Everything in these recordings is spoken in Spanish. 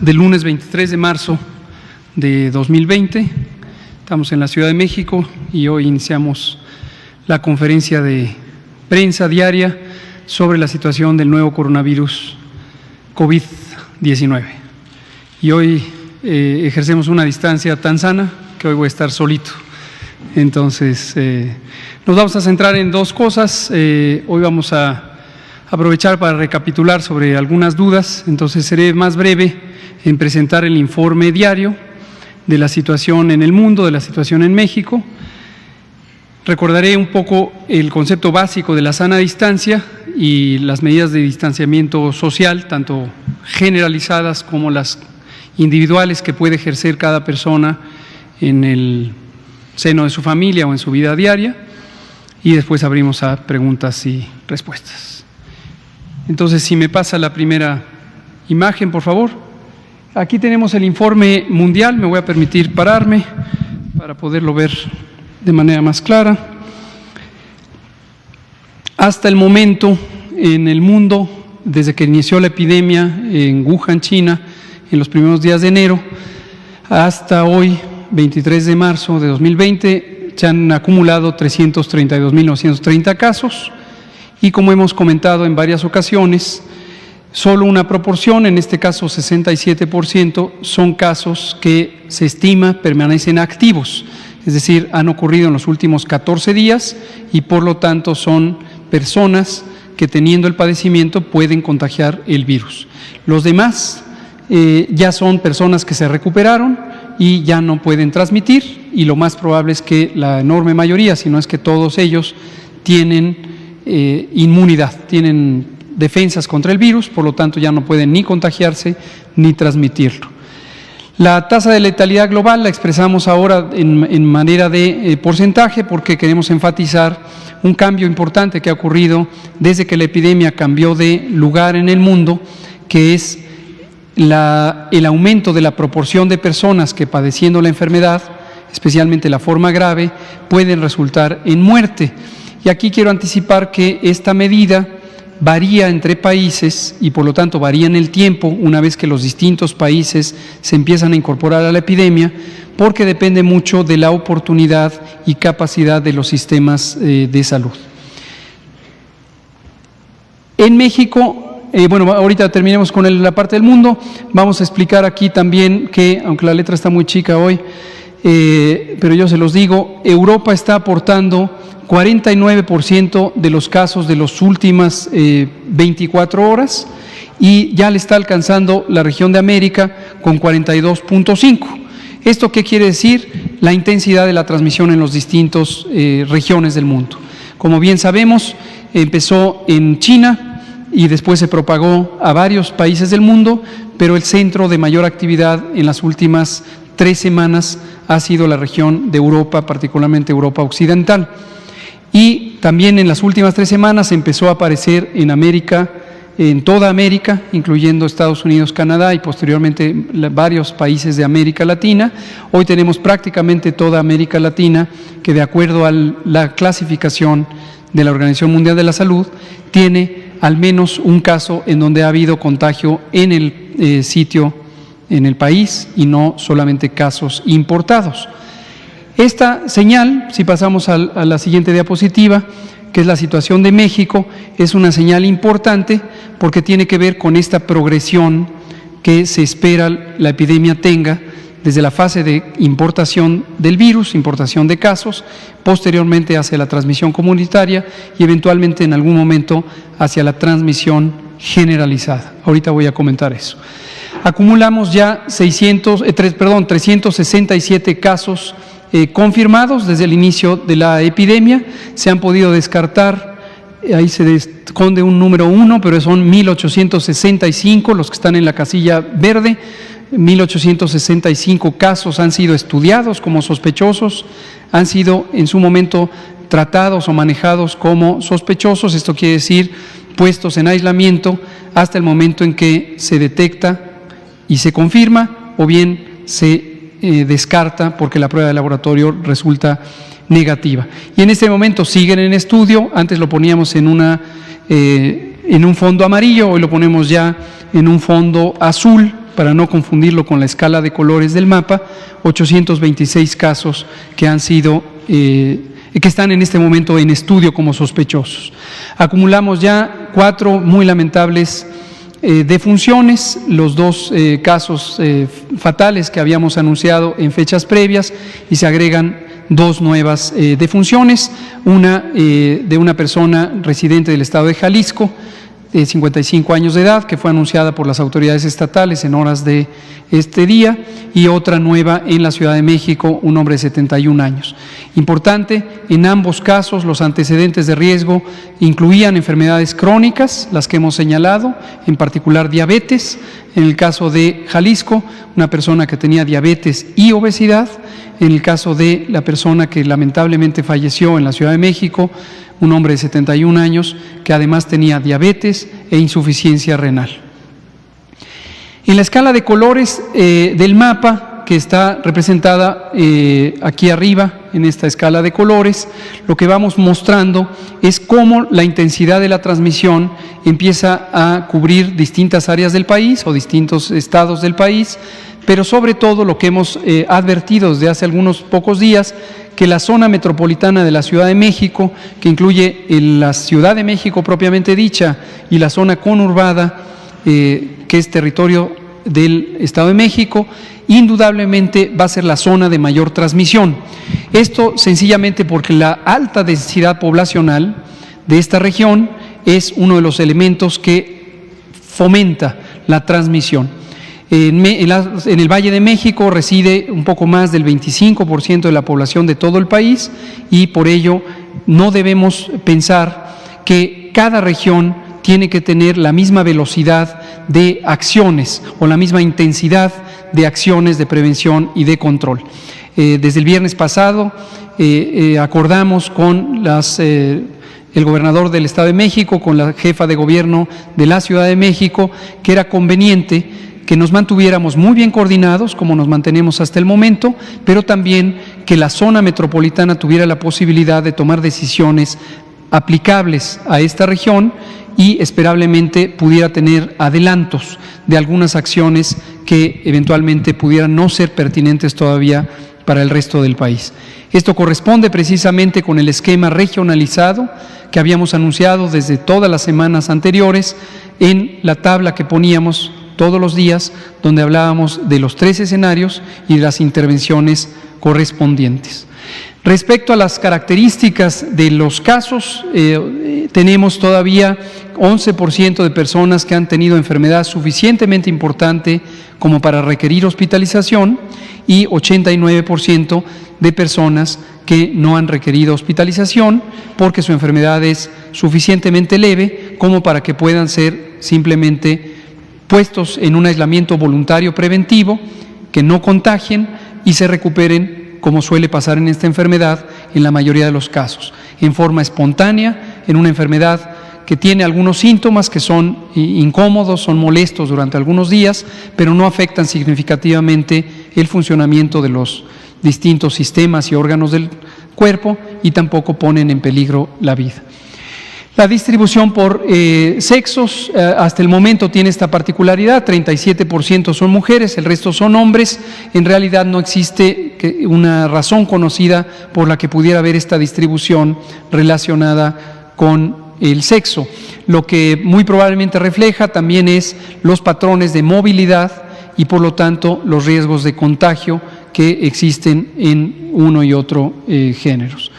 del lunes 23 de marzo de 2020. Estamos en la Ciudad de México y hoy iniciamos la conferencia de prensa diaria sobre la situación del nuevo coronavirus COVID-19. Y hoy ejercemos una distancia tan sana que hoy voy a estar solito. Entonces, nos vamos a centrar en dos cosas. Hoy vamos a aprovechar para recapitular sobre algunas dudas. Entonces, seré más breve en presentar el informe diario de la situación en el mundo, de la situación en México. Recordaré un poco el concepto básico de la sana distancia y las medidas de distanciamiento social, tanto generalizadas como las individuales que puede ejercer cada persona en el seno de su familia o en su vida diaria, y después abrimos a preguntas y respuestas. Entonces, si me pasa la primera imagen, por favor. Aquí tenemos el informe mundial, me voy a permitir pararme para poderlo ver de manera más clara. Hasta el momento, en el mundo, desde que inició la epidemia en Wuhan, China, en los primeros días de enero, hasta hoy, 23 de marzo de 2020, se han acumulado 332.930 casos y, como hemos comentado en varias ocasiones, solo una proporción, en este caso 67%, son casos que se estima permanecen activos, es decir, han ocurrido en los últimos 14 días y por lo tanto son personas que, teniendo el padecimiento, pueden contagiar el virus. Los demás ya son personas que se recuperaron y ya no pueden transmitir, y lo más probable es que la enorme mayoría, si no es que todos ellos, tienen inmunidad, tienen defensas contra el virus, por lo tanto ya no pueden ni contagiarse ni transmitirlo. La tasa de letalidad global la expresamos ahora en manera de porcentaje porque queremos enfatizar un cambio importante que ha ocurrido desde que la epidemia cambió de lugar en el mundo, que es el aumento de la proporción de personas que, padeciendo la enfermedad, especialmente la forma grave, pueden resultar en muerte. Y aquí quiero anticipar que esta medida varía entre países y por lo tanto varía en el tiempo una vez que los distintos países se empiezan a incorporar a la epidemia, porque depende mucho de la oportunidad y capacidad de los sistemas de salud. En México, bueno, ahorita terminemos con la parte del mundo, vamos a explicar aquí también que, aunque la letra está muy chica hoy, pero yo se los digo, Europa está aportando 49% de los casos de las últimas 24 horas y ya le está alcanzando la región de América con 42.5. ¿Esto qué quiere decir? La intensidad de la transmisión en las distintas regiones del mundo. Como bien sabemos, empezó en China y después se propagó a varios países del mundo, pero el centro de mayor actividad en las últimas 3 semanas ha sido la región de Europa, particularmente Europa Occidental. Y también en las últimas 3 semanas empezó a aparecer en América, en toda América, incluyendo Estados Unidos, Canadá y posteriormente varios países de América Latina. Hoy tenemos prácticamente toda América Latina que, de acuerdo a la clasificación de la Organización Mundial de la Salud, tiene al menos un caso en donde ha habido contagio en el sitio, en el país, y no solamente casos importados. Esta señal, si pasamos a la siguiente diapositiva, que es la situación de México, es una señal importante porque tiene que ver con esta progresión que se espera la epidemia tenga desde la fase de importación del virus, importación de casos, posteriormente hacia la transmisión comunitaria y eventualmente en algún momento hacia la transmisión generalizada. Ahorita voy a comentar eso. Acumulamos ya 367 casos confirmados desde el inicio de la epidemia. Se han podido descartar, ahí se esconde un número 1, pero son 1.865 los que están en la casilla verde. 1.865 casos han sido estudiados como sospechosos, han sido en su momento tratados o manejados como sospechosos, esto quiere decir puestos en aislamiento hasta el momento en que se detecta y se confirma, o bien se descarta porque la prueba de laboratorio resulta negativa. Y en este momento siguen en estudio. Antes lo poníamos en un fondo amarillo, hoy lo ponemos ya en un fondo azul, para no confundirlo con la escala de colores del mapa, 826 casos que han sido, que están en este momento en estudio como sospechosos. Acumulamos ya 4 muy lamentables defunciones, los 2 casos fatales que habíamos anunciado en fechas previas, y se agregan 2 nuevas defunciones, una de una persona residente del estado de Jalisco, de 55 años de edad, que fue anunciada por las autoridades estatales en horas de este día, y otra nueva en la Ciudad de México, un hombre de 71 años. Importante, en ambos casos los antecedentes de riesgo incluían enfermedades crónicas, las que hemos señalado, en particular diabetes. En el caso de Jalisco, una persona que tenía diabetes y obesidad. En el caso de la persona que lamentablemente falleció en la Ciudad de México, un hombre de 71 años que además tenía diabetes e insuficiencia renal. En la escala de colores del mapa, que está representada aquí arriba en esta escala de colores, lo que vamos mostrando es cómo la intensidad de la transmisión empieza a cubrir distintas áreas del país o distintos estados del país, pero sobre todo lo que hemos advertido desde hace algunos pocos días, que la zona metropolitana de la Ciudad de México, que incluye la Ciudad de México propiamente dicha y la zona conurbada, que es territorio del Estado de México, indudablemente va a ser la zona de mayor transmisión. Esto sencillamente porque la alta densidad poblacional de esta región es uno de los elementos que fomenta la transmisión. En el Valle de México reside un poco más del 25% de la población de todo el país, y por ello no debemos pensar que cada región tiene que tener la misma velocidad de acciones o la misma intensidad de acciones de prevención y de control. Desde el viernes pasado acordamos con el gobernador del Estado de México, con la jefa de gobierno de la Ciudad de México, que era conveniente que nos mantuviéramos muy bien coordinados, como nos mantenemos hasta el momento, pero también que la zona metropolitana tuviera la posibilidad de tomar decisiones aplicables a esta región y esperablemente pudiera tener adelantos de algunas acciones que eventualmente pudieran no ser pertinentes todavía para el resto del país. Esto corresponde precisamente con el esquema regionalizado que habíamos anunciado desde todas las semanas anteriores en la tabla que poníamos todos los días, donde hablábamos de los 3 escenarios y de las intervenciones correspondientes. Respecto a las características de los casos, tenemos todavía 11% de personas que han tenido enfermedad suficientemente importante como para requerir hospitalización, y 89% de personas que no han requerido hospitalización porque su enfermedad es suficientemente leve como para que puedan ser simplemente puestos en un aislamiento voluntario preventivo, que no contagien y se recuperen, como suele pasar en esta enfermedad en la mayoría de los casos, en forma espontánea, en una enfermedad que tiene algunos síntomas que son incómodos, son molestos durante algunos días, pero no afectan significativamente el funcionamiento de los distintos sistemas y órganos del cuerpo y tampoco ponen en peligro la vida. La distribución por sexos hasta el momento tiene esta particularidad: 37% son mujeres, el resto son hombres. En realidad no existe una razón conocida por la que pudiera haber esta distribución relacionada con el sexo. Lo que muy probablemente refleja también es los patrones de movilidad y por lo tanto los riesgos de contagio que existen en uno y otro géneros.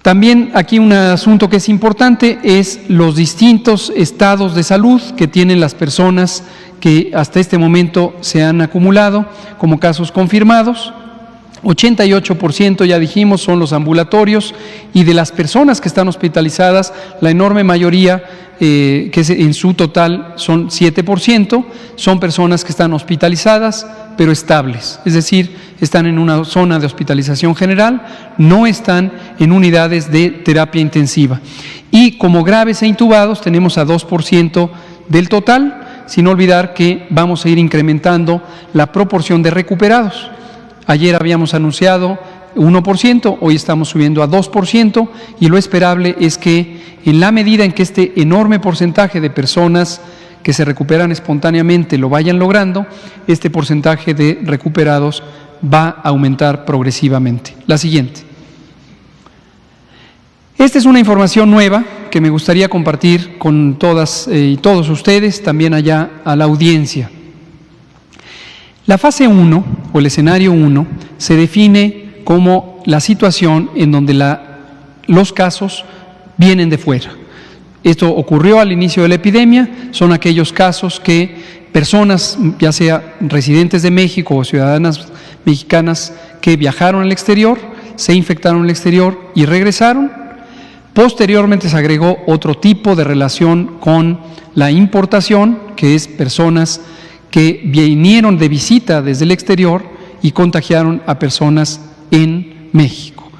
También aquí un asunto que es importante es los distintos estados de salud que tienen las personas que hasta este momento se han acumulado como casos confirmados. 88%, ya dijimos, son los ambulatorios, y de las personas que están hospitalizadas, la enorme mayoría, que en su total son 7%, son personas que están hospitalizadas pero estables, es decir, están en una zona de hospitalización general, no están en unidades de terapia intensiva. Y como graves e intubados tenemos a 2% del total, sin olvidar que vamos a ir incrementando la proporción de recuperados. Ayer habíamos anunciado 1%, hoy estamos subiendo a 2%, y lo esperable es que en la medida en que este enorme porcentaje de personas que se recuperan espontáneamente lo vayan logrando, este porcentaje de recuperados va a aumentar progresivamente. La siguiente. Esta es una información nueva que me gustaría compartir con todas y todos ustedes, también allá a la audiencia. La fase 1 o el escenario 1 se define como la situación en donde los casos vienen de fuera. Esto ocurrió al inicio de la epidemia, son aquellos casos que personas, ya sea residentes de México o ciudadanas mexicanas que viajaron al exterior, se infectaron en el exterior y regresaron. Posteriormente se agregó otro tipo de relación con la importación, que es personas que vinieron de visita desde el exterior y contagiaron a personas en México.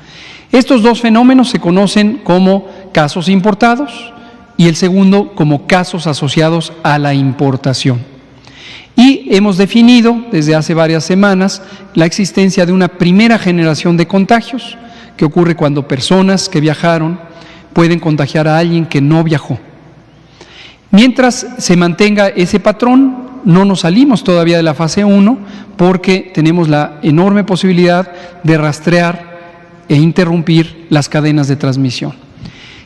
Estos dos fenómenos se conocen como casos importados y el segundo como casos asociados a la importación. Y hemos definido desde hace varias semanas la existencia de una primera generación de contagios que ocurre cuando personas que viajaron pueden contagiar a alguien que no viajó. Mientras se mantenga ese patrón, no nos salimos todavía de la fase 1 porque tenemos la enorme posibilidad de rastrear e interrumpir las cadenas de transmisión.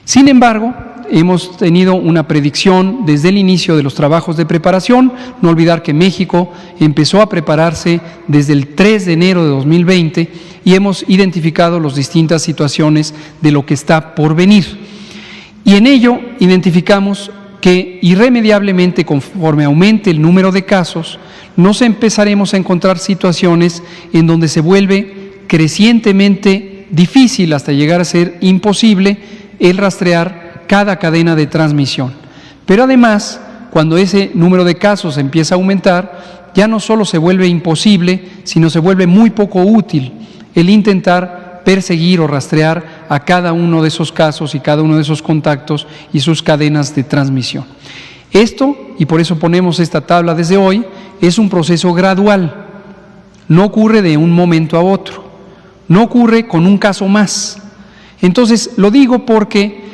Sin embargo, hemos tenido una predicción desde el inicio de los trabajos de preparación. No olvidar que México empezó a prepararse desde el 3 de enero de 2020 y hemos identificado las distintas situaciones de lo que está por venir. Y en ello identificamos que irremediablemente, conforme aumente el número de casos, nos empezaremos a encontrar situaciones en donde se vuelve crecientemente difícil hasta llegar a ser imposible el rastrear cada cadena de transmisión. Pero además, cuando ese número de casos empieza a aumentar, ya no solo se vuelve imposible, sino se vuelve muy poco útil el intentar perseguir o rastrear a cada uno de esos casos y cada uno de esos contactos y sus cadenas de transmisión. Esto, y por eso ponemos esta tabla desde hoy, es un proceso gradual. No ocurre de un momento a otro, no ocurre con un caso más. Entonces, lo digo porque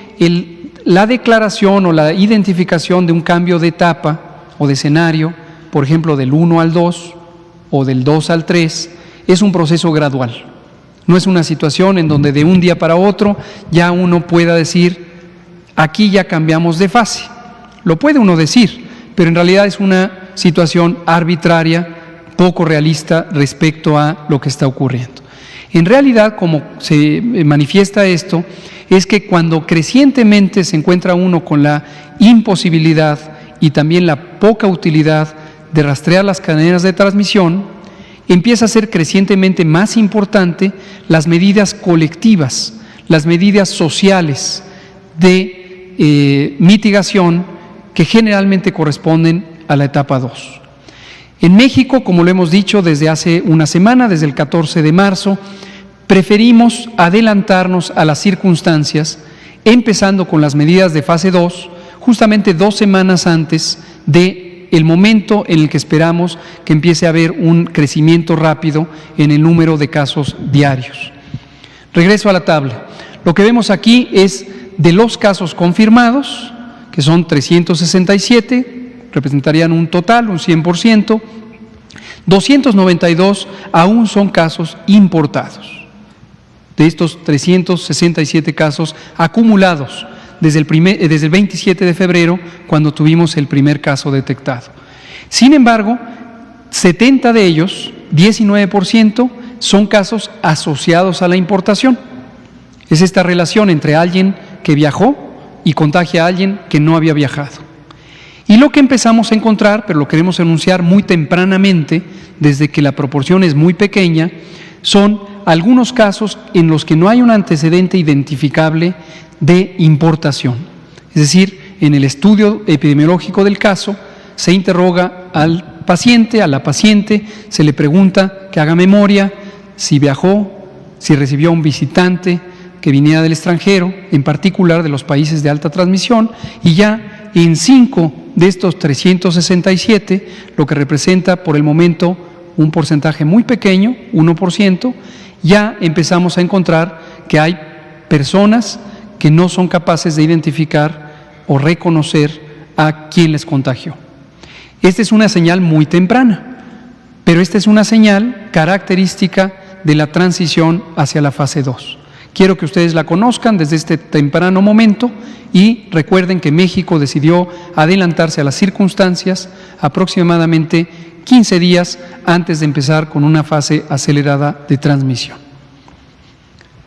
la declaración o la identificación de un cambio de etapa o de escenario, por ejemplo, del 1 al 2 o del 2 al 3, es un proceso gradual. No es una situación en donde de un día para otro ya uno pueda decir, aquí ya cambiamos de fase. Lo puede uno decir, pero en realidad es una situación arbitraria, poco realista respecto a lo que está ocurriendo. En realidad, como se manifiesta esto, es que cuando crecientemente se encuentra uno con la imposibilidad y también la poca utilidad de rastrear las cadenas de transmisión, empieza a ser crecientemente más importante las medidas colectivas, las medidas sociales de mitigación que generalmente corresponden a la etapa 2. En México, como lo hemos dicho desde hace una semana, desde el 14 de marzo, preferimos adelantarnos a las circunstancias, empezando con las medidas de fase 2, justamente 2 semanas antes de el momento en el que esperamos que empiece a haber un crecimiento rápido en el número de casos diarios. Regreso a la tabla. Lo que vemos aquí es de los casos confirmados, que son 367, representarían un total, un 100%, 292 aún son casos importados. De estos 367 casos acumulados, desde el 27 de febrero, cuando tuvimos el primer caso detectado. Sin embargo, 70 de ellos, 19%, son casos asociados a la importación. Es esta relación entre alguien que viajó y contagia a alguien que no había viajado. Y lo que empezamos a encontrar, pero lo queremos anunciar muy tempranamente, desde que la proporción es muy pequeña, son algunos casos en los que no hay un antecedente identificable de importación. Es decir, en el estudio epidemiológico del caso se interroga al paciente, a la paciente, se le pregunta que haga memoria, si viajó, si recibió a un visitante que viniera del extranjero, en particular de los países de alta transmisión, y ya en 5 de estos 367, lo que representa por el momento un porcentaje muy pequeño, 1%, ya empezamos a encontrar que hay personas que no son capaces de identificar o reconocer a quién les contagió. Esta es una señal muy temprana, pero esta es una señal característica de la transición hacia la fase 2. Quiero que ustedes la conozcan desde este temprano momento y recuerden que México decidió adelantarse a las circunstancias aproximadamente 15 días antes de empezar con una fase acelerada de transmisión.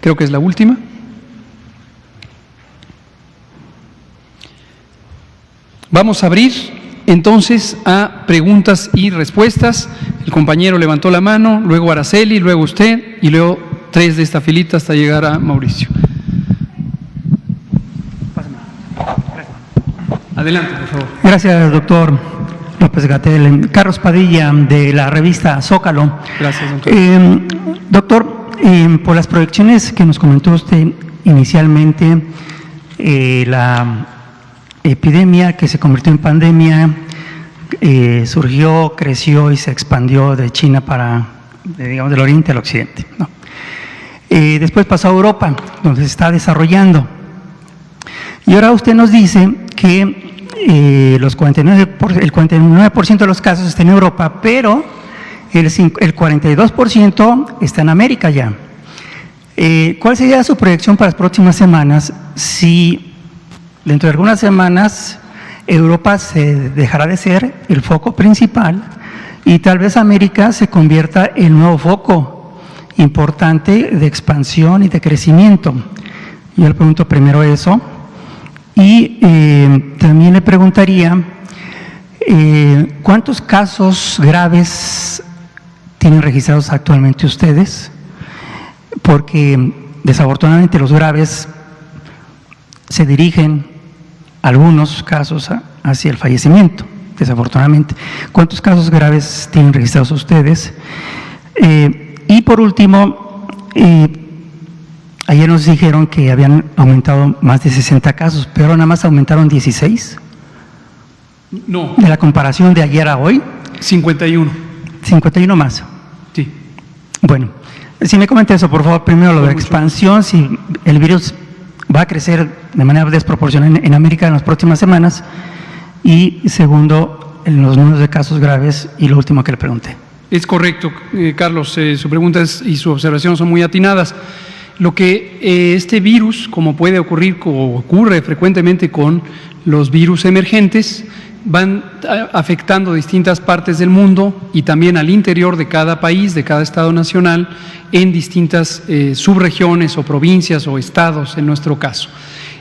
Creo que es la última. Vamos a abrir entonces a preguntas y respuestas. El compañero levantó la mano, luego Araceli, luego usted y luego 3 de esta filita hasta llegar a Mauricio. Adelante, por favor. Gracias, doctor López-Gatell. Carlos Padilla, de la revista Zócalo. Gracias, doctor. Doctor, por las proyecciones que nos comentó usted inicialmente, la epidemia que se convirtió en pandemia surgió, creció y se expandió de China para, digamos, del oriente al occidente, ¿no? Después pasó a Europa, donde se está desarrollando. Y ahora usted nos dice que el 49% de los casos está en Europa, pero el 42% está en América ya. ¿Cuál sería su proyección para las próximas semanas si dentro de algunas semanas Europa se dejará de ser el foco principal y tal vez América se convierta en el nuevo foco importante de expansión y de crecimiento? Yo le pregunto primero eso y también le preguntaría ¿cuántos casos graves tienen registrados actualmente ustedes? Porque desafortunadamente los graves se dirigen algunos casos hacia el fallecimiento, desafortunadamente. ¿Cuántos casos graves tienen registrados ustedes? Y por último, ayer nos dijeron que habían aumentado más de 60 casos, pero nada más aumentaron 16. No. De la comparación de ayer a hoy. 51. 51 más. Sí. Bueno, si me comenta eso, por favor, primero lo de la expansión, si el virus va a crecer de manera desproporcionada en América en las próximas semanas, y segundo, en los números de casos graves, y lo último que le pregunté. Es correcto, Carlos, su pregunta y su observación son muy atinadas. Lo que este virus, como puede ocurrir o ocurre frecuentemente con los virus emergentes, van afectando distintas partes del mundo y también al interior de cada país, de cada estado nacional, en distintas subregiones o provincias o estados en nuestro caso.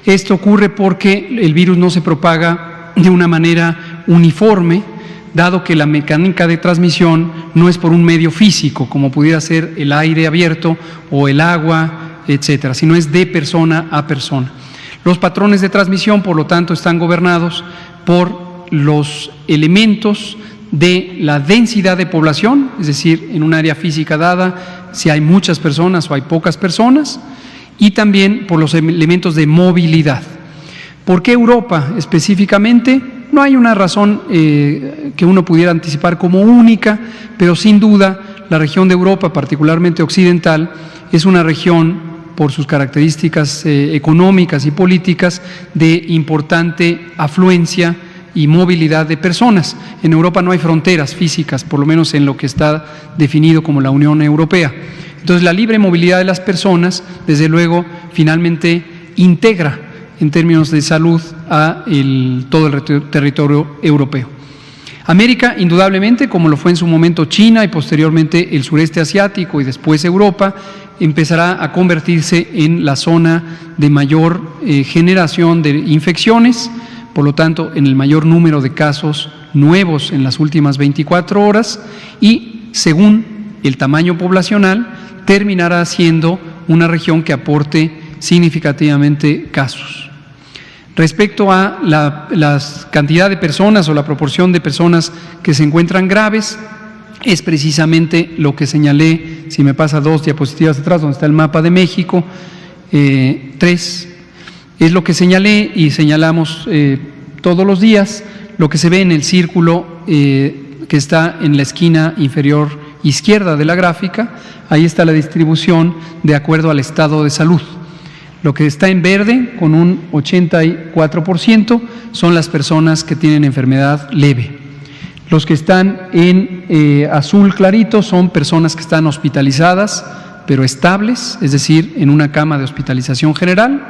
Esto ocurre porque el virus no se propaga de una manera uniforme, dado que la mecánica de transmisión no es por un medio físico, como pudiera ser el aire abierto o el agua, etcétera, sino es de persona a persona. Los patrones de transmisión, por lo tanto, están gobernados por los elementos de la densidad de población, es decir, en un área física dada, si hay muchas personas o hay pocas personas, y también por los elementos de movilidad. ¿Por qué Europa específicamente? No hay una razón que uno pudiera anticipar como única, pero sin duda la región de Europa, particularmente occidental, es una región, por sus características económicas y políticas, de importante afluencia y movilidad de personas. En Europa no hay fronteras físicas, por lo menos en lo que está definido como la Unión Europea. Entonces, la libre movilidad de las personas, desde luego, finalmente integra en términos de salud a todo el territorio europeo. América, indudablemente, como lo fue en su momento China y posteriormente el sureste asiático y después Europa, empezará a convertirse en la zona de mayor generación de infecciones, por lo tanto, en el mayor número de casos nuevos en las últimas 24 horas y, según el tamaño poblacional, terminará siendo una región que aporte significativamente casos. Respecto a la cantidad de personas o la proporción de personas que se encuentran graves, es precisamente lo que señalé, si me pasa 2 diapositivas atrás, donde está el mapa de México, 3, es lo que señalé y señalamos todos los días, lo que se ve en el círculo que está en la esquina inferior izquierda de la gráfica. Ahí está la distribución de acuerdo al estado de salud. Lo que está en verde, con un 84%, son las personas que tienen enfermedad leve. Los que están en azul clarito son personas que están hospitalizadas, pero estables, es decir, en una cama de hospitalización general.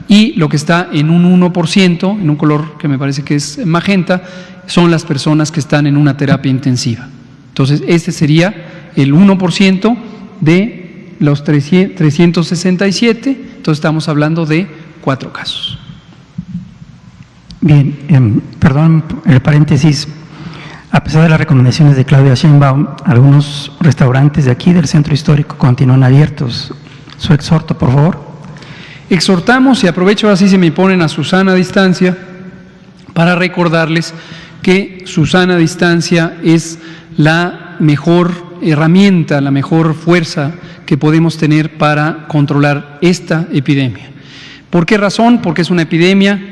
Y lo que está en un 1%, en un color que me parece que es magenta, son las personas que están en una terapia intensiva. Entonces, este sería el 1% de los 367, entonces estamos hablando de 4 casos. Bien, perdón el paréntesis. A pesar de las recomendaciones de Claudia Sheinbaum, algunos restaurantes de aquí del centro histórico continúan abiertos. Su exhorto, por favor. Exhortamos, y aprovecho así se me ponen a su sana distancia, para recordarles que su sana distancia es la mejor herramienta, la mejor fuerza que podemos tener para controlar esta epidemia. ¿Por qué razón? Porque es una epidemia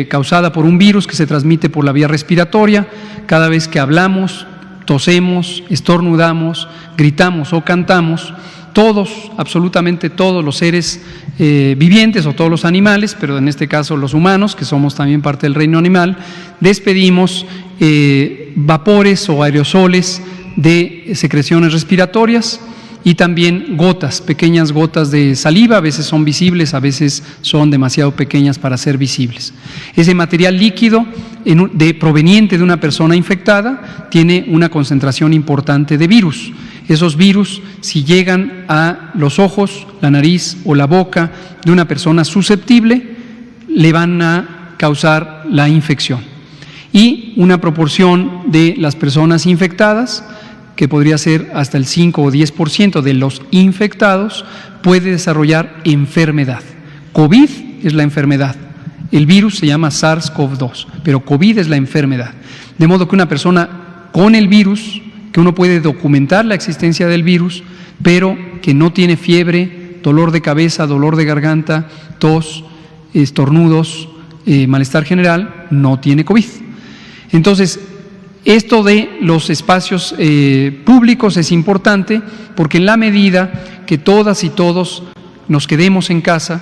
causada por un virus que se transmite por la vía respiratoria. Cada vez que hablamos, tosemos, estornudamos, gritamos o cantamos, todos, absolutamente todos los seres vivientes o todos los animales, pero en este caso los humanos, que somos también parte del reino animal, despedimos vapores o aerosoles de secreciones respiratorias y también gotas, pequeñas gotas de saliva, a veces son visibles, a veces son demasiado pequeñas para ser visibles. Ese material líquido proveniente de una persona infectada tiene una concentración importante de virus. Esos virus, si llegan a los ojos, la nariz o la boca de una persona susceptible, le van a causar la infección. Y una proporción de las personas infectadas, que podría ser hasta el 5 o 10% de los infectados, puede desarrollar enfermedad. COVID es la enfermedad. El virus se llama SARS-CoV-2, pero COVID es la enfermedad. De modo que una persona con el virus, que uno puede documentar la existencia del virus, pero que no tiene fiebre, dolor de cabeza, dolor de garganta, tos, estornudos, malestar general, no tiene COVID. Entonces, esto de los espacios públicos es importante porque en la medida que todas y todos nos quedemos en casa,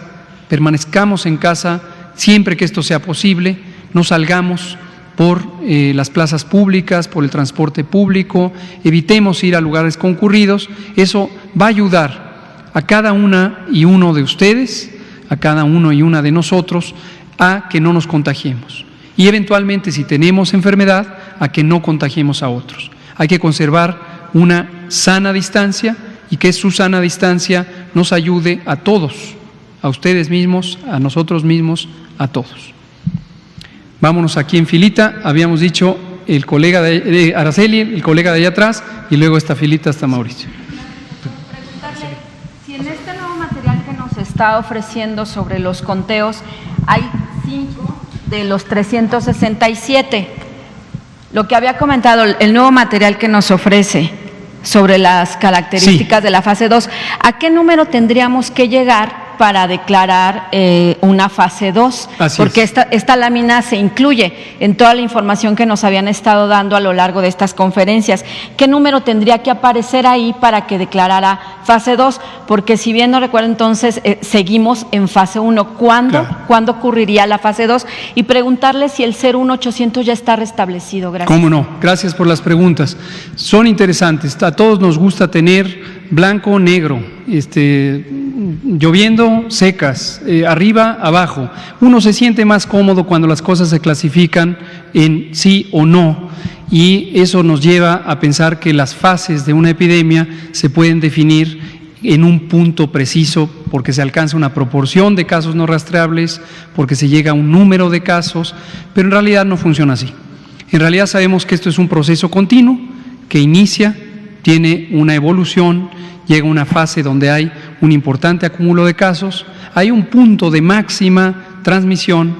permanezcamos en casa siempre que esto sea posible, no salgamos por las plazas públicas, por el transporte público, evitemos ir a lugares concurridos, eso va a ayudar a cada una y uno de ustedes, a cada uno y una de nosotros, a que no nos contagiemos. Y eventualmente, si tenemos enfermedad, a que no contagiemos a otros. Hay que conservar una sana distancia y que su sana distancia nos ayude a todos, a ustedes mismos, a nosotros mismos, a todos. Vámonos aquí en filita, habíamos dicho el colega de Araceli, el colega de allá atrás, y luego esta filita hasta Mauricio. Preguntarle si en este nuevo material que nos está ofreciendo sobre los conteos hay 5 de los 367. Lo que había comentado, el nuevo material que nos ofrece sobre las características de la fase 2, ¿a qué número tendríamos que llegar para declarar una fase 2? Porque esta lámina se incluye en toda la información que nos habían estado dando a lo largo de estas conferencias. ¿Qué número tendría que aparecer ahí para que declarara fase 2? Porque si bien no recuerdo, entonces seguimos en fase 1. ¿Cuándo ocurriría la fase 2? Y preguntarle si el 01800 ya está restablecido. Gracias. ¿Cómo no? Gracias por las preguntas. Son interesantes. A todos nos gusta tener blanco, negro, lloviendo, secas, arriba, abajo. Uno se siente más cómodo cuando las cosas se clasifican en sí o no, y eso nos lleva a pensar que las fases de una epidemia se pueden definir en un punto preciso porque se alcanza una proporción de casos no rastreables, porque se llega a un número de casos, pero en realidad no funciona así. En realidad sabemos que esto es un proceso continuo que inicia, tiene una evolución, llega a una fase donde hay un importante acúmulo de casos, hay un punto de máxima transmisión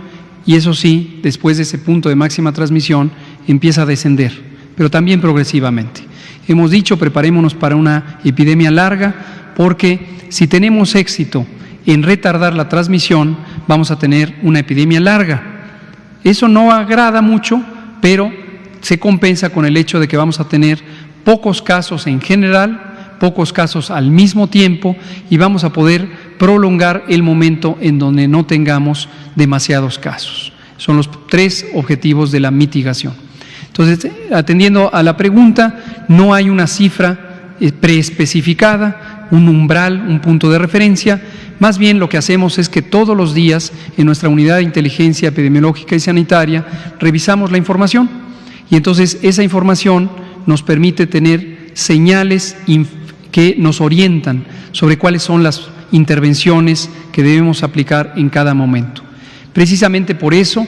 y eso sí, después de ese punto de máxima transmisión empieza a descender, pero también progresivamente. Hemos dicho, preparémonos para una epidemia larga porque si tenemos éxito en retardar la transmisión, vamos a tener una epidemia larga. Eso no agrada mucho, pero se compensa con el hecho de que vamos a tener pocos casos en general, pocos casos al mismo tiempo y vamos a poder prolongar el momento en donde no tengamos demasiados casos. Son los 3 objetivos de la mitigación. Entonces, atendiendo a la pregunta, no hay una cifra preespecificada, un umbral, un punto de referencia. Más bien lo que hacemos es que todos los días en nuestra unidad de inteligencia epidemiológica y sanitaria revisamos la información y entonces esa información nos permite tener señales que nos orientan sobre cuáles son las intervenciones que debemos aplicar en cada momento. Precisamente por eso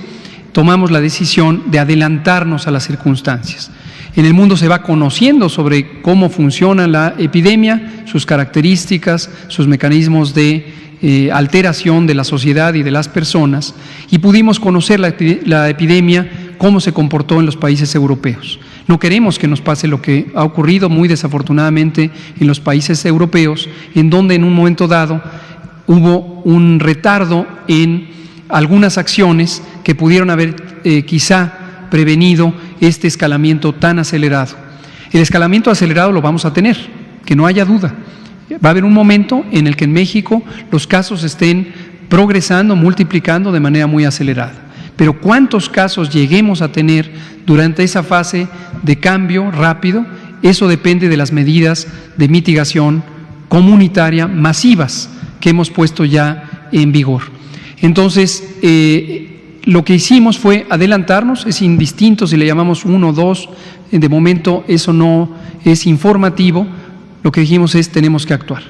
tomamos la decisión de adelantarnos a las circunstancias. En el mundo se va conociendo sobre cómo funciona la epidemia, sus características, sus mecanismos de alteración de la sociedad y de las personas, y pudimos conocer la epidemia, cómo se comportó en los países europeos. No queremos que nos pase lo que ha ocurrido muy desafortunadamente en los países europeos, en donde en un momento dado hubo un retardo en algunas acciones que pudieron haber quizá prevenido este escalamiento tan acelerado. El escalamiento acelerado lo vamos a tener, que no haya duda. Va a haber un momento en el que en México los casos estén progresando, multiplicando de manera muy acelerada. Pero ¿cuántos casos lleguemos a tener durante esa fase de cambio rápido? Eso depende de las medidas de mitigación comunitaria masivas que hemos puesto ya en vigor. Entonces, lo que hicimos fue adelantarnos, es indistinto si le llamamos 1 o 2, de momento eso no es informativo, lo que dijimos es tenemos que actuar.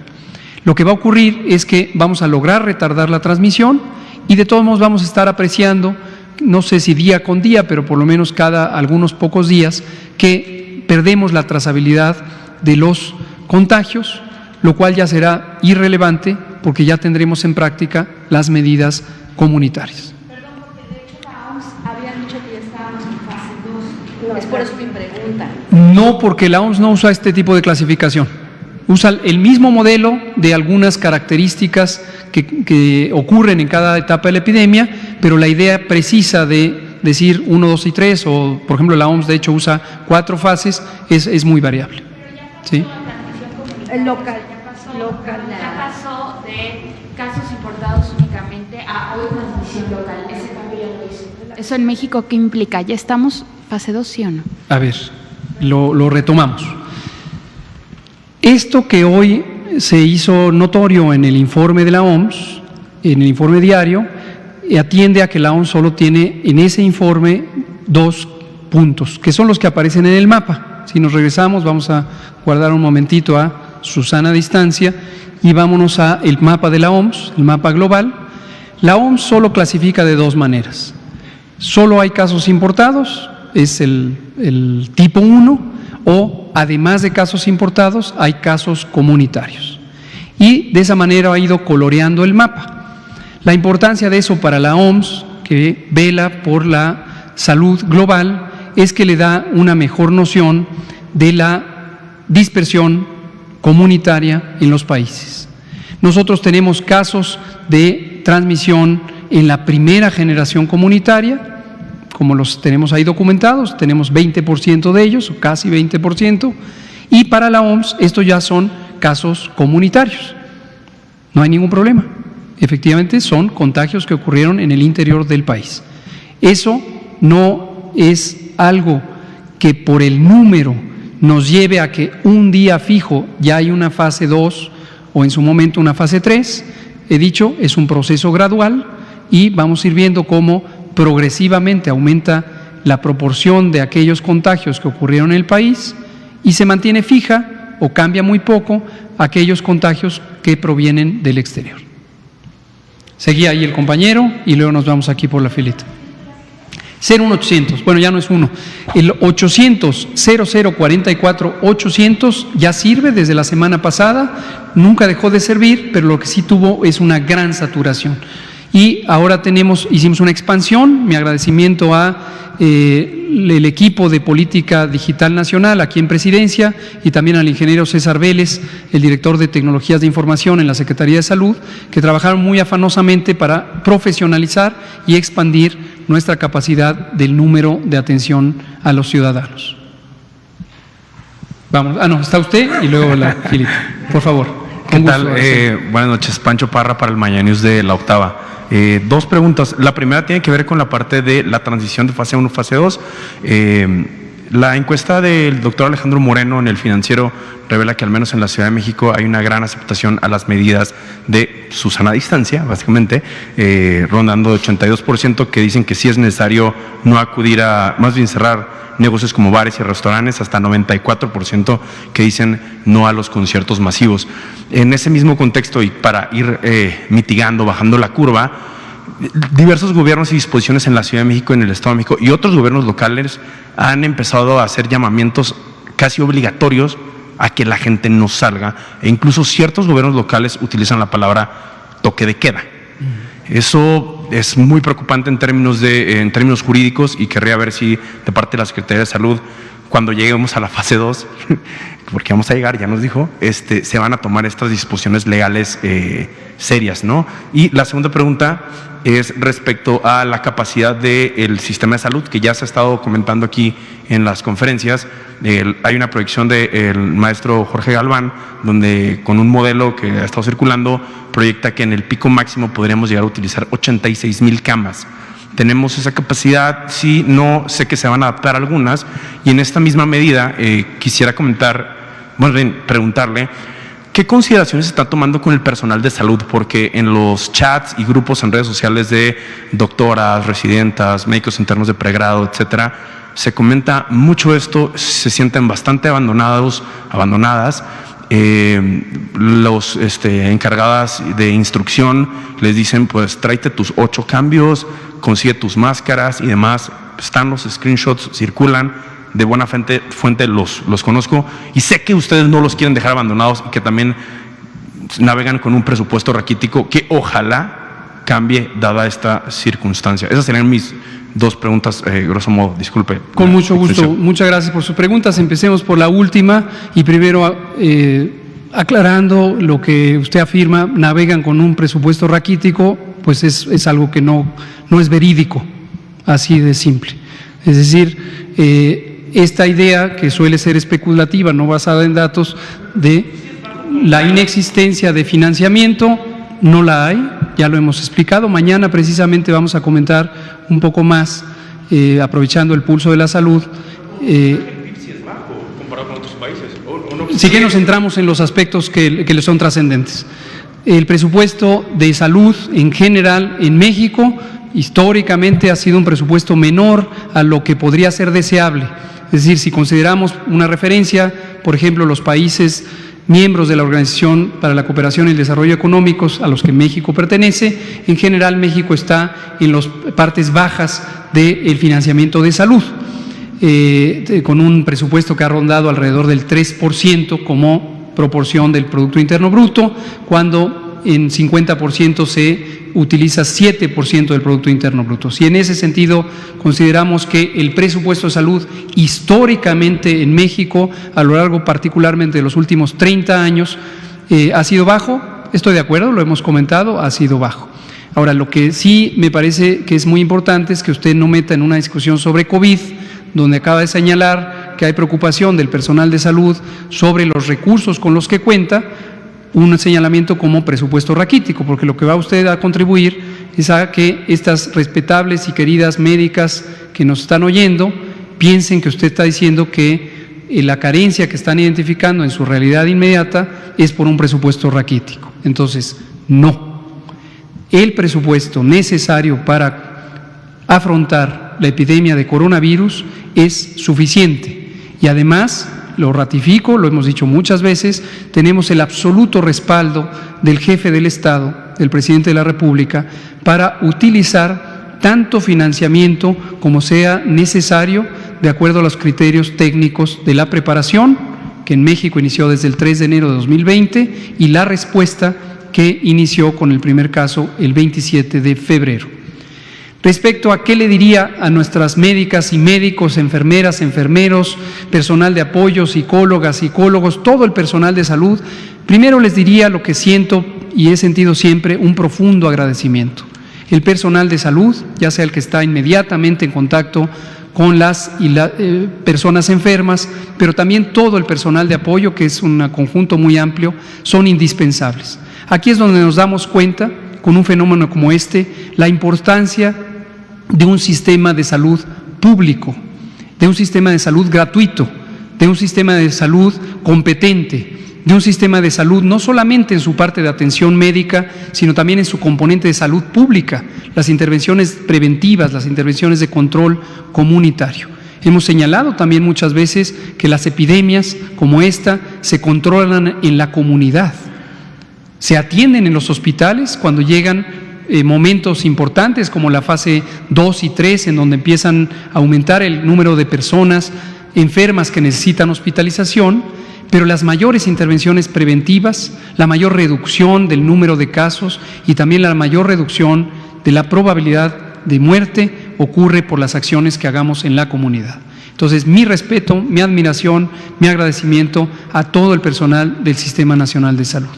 Lo que va a ocurrir es que vamos a lograr retardar la transmisión y de todos modos vamos a estar apreciando, no sé si día con día, pero por lo menos cada algunos pocos días, que perdemos la trazabilidad de los contagios, lo cual ya será irrelevante porque ya tendremos en práctica las medidas comunitarias. Perdón, porque de hecho la OMS había dicho que ya estábamos en fase 2. Es por eso mi pregunta. No, porque la OMS no usa este tipo de clasificación. Usa el mismo modelo de algunas características que ocurren en cada etapa de la epidemia, pero la idea precisa de decir 1, 2 y 3, o por ejemplo la OMS de hecho usa 4 fases, es muy variable. ¿Sí? El local. Ya pasó de casos importados únicamente a hoy transmisión local. Ese cambio ya lo hizo. ¿Eso en México qué implica? ¿Ya estamos fase 2, sí o no? A ver, lo retomamos. Esto que hoy se hizo notorio en el informe de la OMS, en el informe diario, atiende a que la OMS solo tiene en ese informe 2 puntos, que son los que aparecen en el mapa. Si nos regresamos, vamos a guardar un momentito a Susana distancia y vámonos a el mapa de la OMS, el mapa global. La OMS solo clasifica de 2 maneras. Solo hay casos importados, es el tipo 1, o además de casos importados hay casos comunitarios. Y de esa manera ha ido coloreando el mapa. La importancia de eso para la OMS, que vela por la salud global, es que le da una mejor noción de la dispersión comunitaria en los países. Nosotros tenemos casos de transmisión en la primera generación comunitaria, como los tenemos ahí documentados, tenemos 20% de ellos, o casi 20%, y para la OMS estos ya son casos comunitarios. No hay ningún problema. Efectivamente son contagios que ocurrieron en el interior del país. Eso no es algo que por el número nos lleve a que un día fijo ya hay una fase 2 o en su momento una fase 3. He dicho, es un proceso gradual y vamos a ir viendo cómo progresivamente aumenta la proporción de aquellos contagios que ocurrieron en el país y se mantiene fija o cambia muy poco aquellos contagios que provienen del exterior. Seguía ahí el compañero y luego nos vamos aquí por la filita. 01800, bueno ya no es 1, el 800 0044 800 ya sirve desde la semana pasada, nunca dejó de servir, pero lo que sí tuvo es una gran saturación. Y ahora hicimos una expansión, mi agradecimiento a el equipo de Política Digital Nacional aquí en Presidencia y también al ingeniero César Vélez, el director de Tecnologías de Información en la Secretaría de Salud, que trabajaron muy afanosamente para profesionalizar y expandir nuestra capacidad del número de atención a los ciudadanos. Vamos, está usted y luego la Filita, por favor. ¿Qué tal? Buenas noches, Pancho Parra para el Mañana News de La Octava. 2 preguntas. La primera tiene que ver con la parte de la transición de fase 1 a fase 2. La encuesta del doctor Alejandro Moreno en El Financiero revela que al menos en la Ciudad de México hay una gran aceptación a las medidas de su sana distancia, básicamente, rondando de 82% que dicen que sí es necesario no acudir a, más bien cerrar negocios como bares y restaurantes, hasta 94% que dicen no a los conciertos masivos. En ese mismo contexto y para ir mitigando, bajando la curva, diversos gobiernos y disposiciones en la Ciudad de México, en el Estado de México y otros gobiernos locales han empezado a hacer llamamientos casi obligatorios a que la gente no salga, e incluso ciertos gobiernos locales utilizan la palabra toque de queda. Eso es muy preocupante en términos jurídicos, y querría ver si de parte de la Secretaría de Salud, cuando lleguemos a la fase 2, porque vamos a llegar, ya nos dijo, se van a tomar estas disposiciones legales serias, ¿no? Y la segunda pregunta es respecto a la capacidad del sistema de salud, que ya se ha estado comentando aquí en las conferencias. Hay una proyección del maestro Jorge Galván, donde con un modelo que ha estado circulando, proyecta que en el pico máximo podríamos llegar a utilizar 86,000 camas. ¿Tenemos esa capacidad? Sí, no, sé que se van a adaptar algunas, y en esta misma medida quisiera preguntarle ¿qué consideraciones se están tomando con el personal de salud? Porque en los chats y grupos en redes sociales de doctoras, residentas, médicos internos de pregrado, etcétera, se comenta mucho esto, se sienten bastante abandonadas. Los encargadas de instrucción les dicen, pues tráete tus 8 cambios, consigue tus máscaras y demás. Están los screenshots, circulan, de buena fuente los conozco, y sé que ustedes no los quieren dejar abandonados y que también navegan con un presupuesto raquítico que ojalá cambie dada esta circunstancia. Esas serían mis 2 preguntas, grosso modo, disculpe. Con mucho gusto, muchas gracias por sus preguntas. Empecemos por la última y primero aclarando lo que usted afirma, navegan con un presupuesto raquítico, pues es algo que no es verídico, así de simple. Es decir, esta idea que suele ser especulativa, no basada en datos, de la inexistencia de financiamiento, no la hay, ya lo hemos explicado. Mañana precisamente vamos a comentar un poco más, aprovechando el pulso de la salud. Sí que nos centramos en los aspectos que le son trascendentes. El presupuesto de salud en general en México históricamente ha sido un presupuesto menor a lo que podría ser deseable. Es decir, si consideramos una referencia, por ejemplo, los países miembros de la Organización para la Cooperación y el Desarrollo Económicos a los que México pertenece, en general México está en las partes bajas del financiamiento de salud, con un presupuesto que ha rondado alrededor del 3% como proporción del Producto Interno Bruto, cuando en 50% se utiliza 7% del Producto Interno Bruto. Si en ese sentido consideramos que el presupuesto de salud históricamente en México, a lo largo particularmente de los últimos 30 años, ha sido bajo, estoy de acuerdo, lo hemos comentado, ha sido bajo. Ahora, lo que sí me parece que es muy importante es que usted no meta en una discusión sobre COVID, donde acaba de señalar que hay preocupación del personal de salud sobre los recursos con los que cuenta, un señalamiento como presupuesto raquítico, porque lo que va usted a contribuir es a que estas respetables y queridas médicas que nos están oyendo piensen que usted está diciendo que la carencia que están identificando en su realidad inmediata es por un presupuesto raquítico. Entonces, no. El presupuesto necesario para afrontar la epidemia de coronavirus es suficiente y además, lo ratifico, lo hemos dicho muchas veces, tenemos el absoluto respaldo del jefe del Estado, del presidente de la República, para utilizar tanto financiamiento como sea necesario de acuerdo a los criterios técnicos de la preparación, que en México inició desde el 3 de enero de 2020, y la respuesta que inició con el primer caso el 27 de febrero. Respecto a qué le diría a nuestras médicas y médicos, enfermeras, enfermeros, personal de apoyo, psicólogas, psicólogos, todo el personal de salud, primero les diría lo que siento y he sentido siempre, un profundo agradecimiento. El personal de salud, ya sea el que está inmediatamente en contacto con las personas enfermas, pero también todo el personal de apoyo, que es un conjunto muy amplio, son indispensables. Aquí es donde nos damos cuenta, con un fenómeno como este, la importancia de un sistema de salud público, de un sistema de salud gratuito, de un sistema de salud competente, de un sistema de salud no solamente en su parte de atención médica, sino también en su componente de salud pública, las intervenciones preventivas, las intervenciones de control comunitario. Hemos señalado también muchas veces que las epidemias como esta se controlan en la comunidad, se atienden en los hospitales cuando llegan momentos importantes como la fase 2 y 3, en donde empiezan a aumentar el número de personas enfermas que necesitan hospitalización, pero las mayores intervenciones preventivas, la mayor reducción del número de casos y también la mayor reducción de la probabilidad de muerte ocurre por las acciones que hagamos en la comunidad. Entonces, mi respeto, mi admiración, mi agradecimiento a todo el personal del Sistema Nacional de Salud.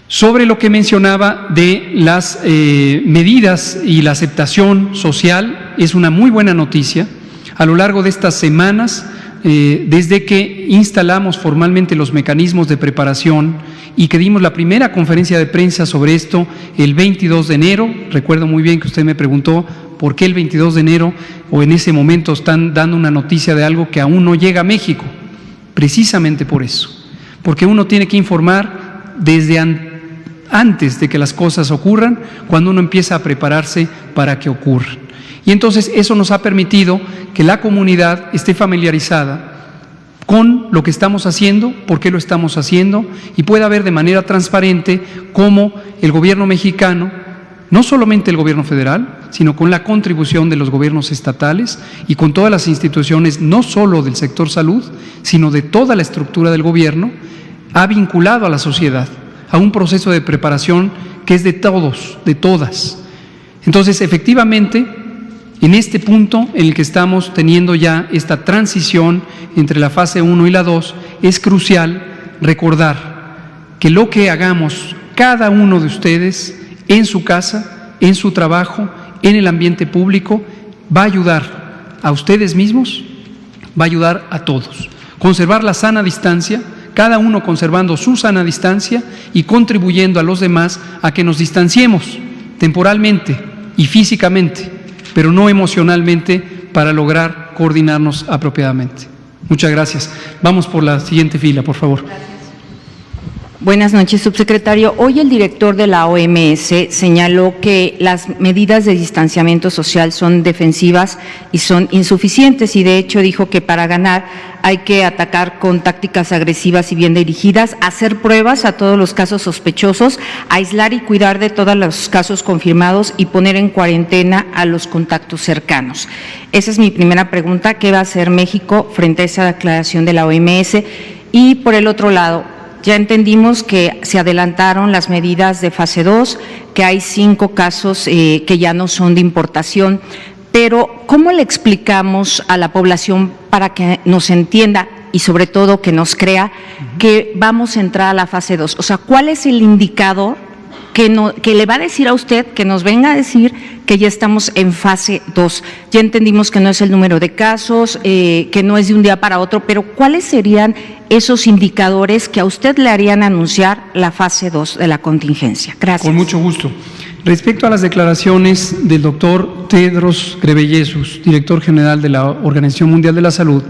Sobre lo que mencionaba de las medidas y la aceptación social, es una muy buena noticia. A lo largo de estas semanas, desde que instalamos formalmente los mecanismos de preparación y que dimos la primera conferencia de prensa sobre esto el 22 de enero, recuerdo muy bien que usted me preguntó por qué el 22 de enero o en ese momento están dando una noticia de algo que aún no llega a México, precisamente por eso, porque uno tiene que informar desde antes de que las cosas ocurran, cuando uno empieza a prepararse para que ocurran. Y entonces eso nos ha permitido que la comunidad esté familiarizada con lo que estamos haciendo, por qué lo estamos haciendo, y pueda ver de manera transparente cómo el gobierno mexicano, no solamente el gobierno federal, sino con la contribución de los gobiernos estatales y con todas las instituciones, no solo del sector salud, sino de toda la estructura del gobierno, ha vinculado a la sociedad a un proceso de preparación que es de todos, de todas. Entonces, efectivamente, en este punto en el que estamos teniendo ya esta transición entre la fase 1 y la 2, es crucial recordar que lo que hagamos cada uno de ustedes en su casa, en su trabajo, en el ambiente público, va a ayudar a ustedes mismos, va a ayudar a todos. Conservar la sana distancia, cada uno conservando su sana distancia y contribuyendo a los demás a que nos distanciemos temporalmente y físicamente, pero no emocionalmente, para lograr coordinarnos apropiadamente. Muchas gracias. Vamos por la siguiente fila, por favor. Buenas noches, subsecretario. Hoy el director de la OMS señaló que las medidas de distanciamiento social son defensivas y son insuficientes, y de hecho dijo que para ganar hay que atacar con tácticas agresivas y bien dirigidas, hacer pruebas a todos los casos sospechosos, aislar y cuidar de todos los casos confirmados y poner en cuarentena a los contactos cercanos. Esa es mi primera pregunta. ¿Qué va a hacer México frente a esa declaración de la OMS? Y por el otro lado, ya entendimos que se adelantaron las medidas de fase 2, que hay 5 casos que ya no son de importación, pero ¿cómo le explicamos a la población para que nos entienda y sobre todo que nos crea que vamos a entrar a la fase 2? O sea, ¿cuál es el indicador que le va a decir a usted, que nos venga a decir que ya estamos en fase 2? Ya entendimos que no es el número de casos, que no es de un día para otro, pero ¿cuáles serían esos indicadores que a usted le harían anunciar la fase 2 de la contingencia? Gracias. Con mucho gusto. Respecto a las declaraciones del doctor Tedros Ghebreyesus, director general de la Organización Mundial de la Salud,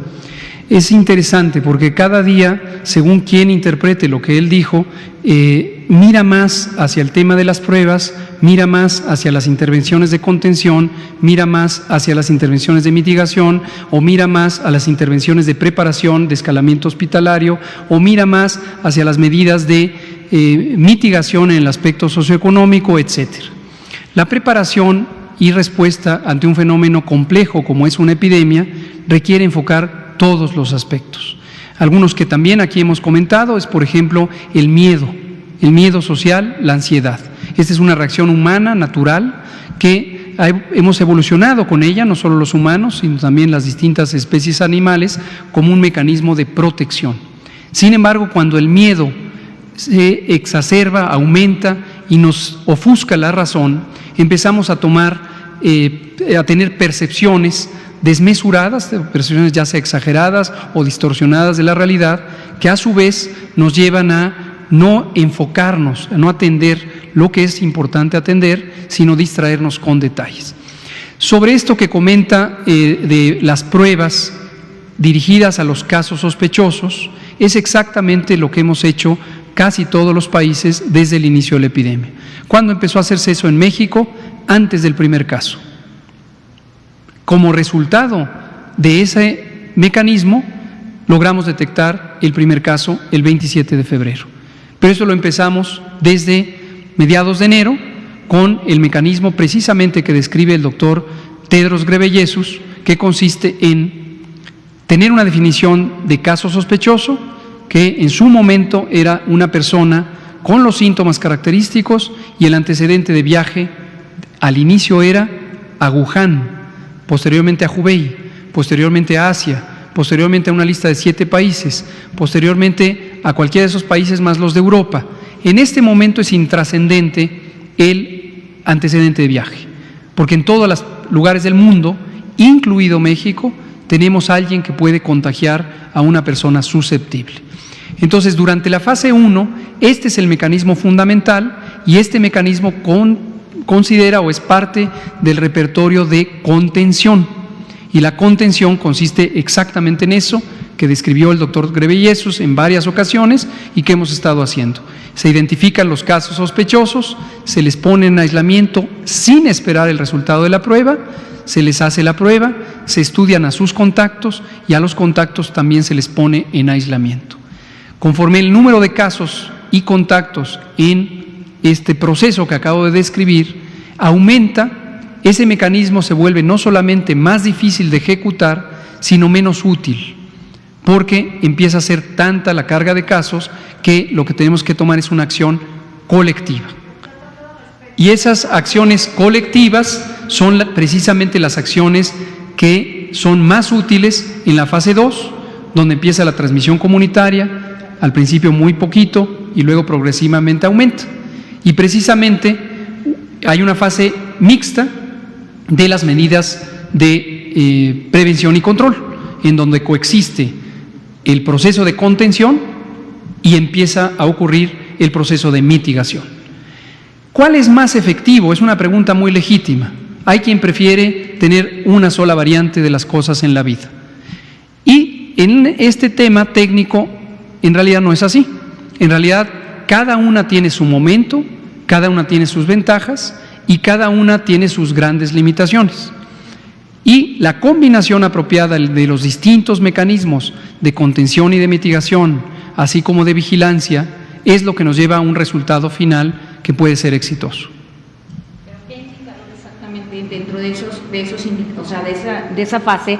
es interesante porque cada día, según quien interprete lo que él dijo, mira más hacia el tema de las pruebas, mira más hacia las intervenciones de contención, mira más hacia las intervenciones de mitigación, o mira más a las intervenciones de preparación, de escalamiento hospitalario, o mira más hacia las medidas de mitigación en el aspecto socioeconómico, etcétera. La preparación y respuesta ante un fenómeno complejo como es una epidemia requiere enfocar todos los aspectos. Algunos que también aquí hemos comentado es, por ejemplo, el miedo social, la ansiedad. Esta es una reacción humana, natural, que hemos evolucionado con ella, no solo los humanos, sino también las distintas especies animales, como un mecanismo de protección. Sin embargo, cuando el miedo se exacerba, aumenta y nos ofusca la razón, empezamos a tener percepciones desmesuradas, percepciones ya sea exageradas o distorsionadas de la realidad, que a su vez nos llevan a no enfocarnos, a no atender lo que es importante atender, sino distraernos con detalles. Sobre esto que comenta de las pruebas dirigidas a los casos sospechosos, es exactamente lo que hemos hecho casi todos los países desde el inicio de la epidemia. ¿Cuándo empezó a hacerse eso en México? Antes del primer caso. Como resultado de ese mecanismo, logramos detectar el primer caso el 27 de febrero. Pero eso lo empezamos desde mediados de enero con el mecanismo precisamente que describe el doctor Tedros Ghebreyesus, que consiste en tener una definición de caso sospechoso, que en su momento era una persona con los síntomas característicos y el antecedente de viaje al inicio era a Wuhan, posteriormente a Hubei, posteriormente a Asia, posteriormente a una lista de 7 países, posteriormente a cualquiera de esos países más los de Europa. En este momento es intrascendente el antecedente de viaje, porque en todos los lugares del mundo, incluido México, tenemos a alguien que puede contagiar a una persona susceptible. Entonces, durante la fase 1, este es el mecanismo fundamental y este mecanismo considera o es parte del repertorio de contención. Y la contención consiste exactamente en eso que describió el doctor Ghebreyesus en varias ocasiones y que hemos estado haciendo. Se identifican los casos sospechosos, se les pone en aislamiento sin esperar el resultado de la prueba, se les hace la prueba, se estudian a sus contactos y a los contactos también se les pone en aislamiento. Conforme el número de casos y contactos en este proceso que acabo de describir aumenta, ese mecanismo se vuelve no solamente más difícil de ejecutar, sino menos útil, porque empieza a ser tanta la carga de casos que lo que tenemos que tomar es una acción colectiva. Y esas acciones colectivas son precisamente las acciones que son más útiles en la fase 2, donde empieza la transmisión comunitaria, al principio muy poquito y luego progresivamente aumenta. Y precisamente hay una fase mixta de las medidas de prevención y control, en donde coexiste el proceso de contención y empieza a ocurrir el proceso de mitigación. ¿Cuál es más efectivo? Es una pregunta muy legítima. Hay quien prefiere tener una sola variante de las cosas en la vida. Y en este tema técnico, en realidad no es así. En realidad, cada una tiene su momento, cada una tiene sus ventajas y cada una tiene sus grandes limitaciones. Y la combinación apropiada de los distintos mecanismos de contención y de mitigación, así como de vigilancia, es lo que nos lleva a un resultado final que puede ser exitoso. ¿Qué indicador exactamente dentro de esa fase?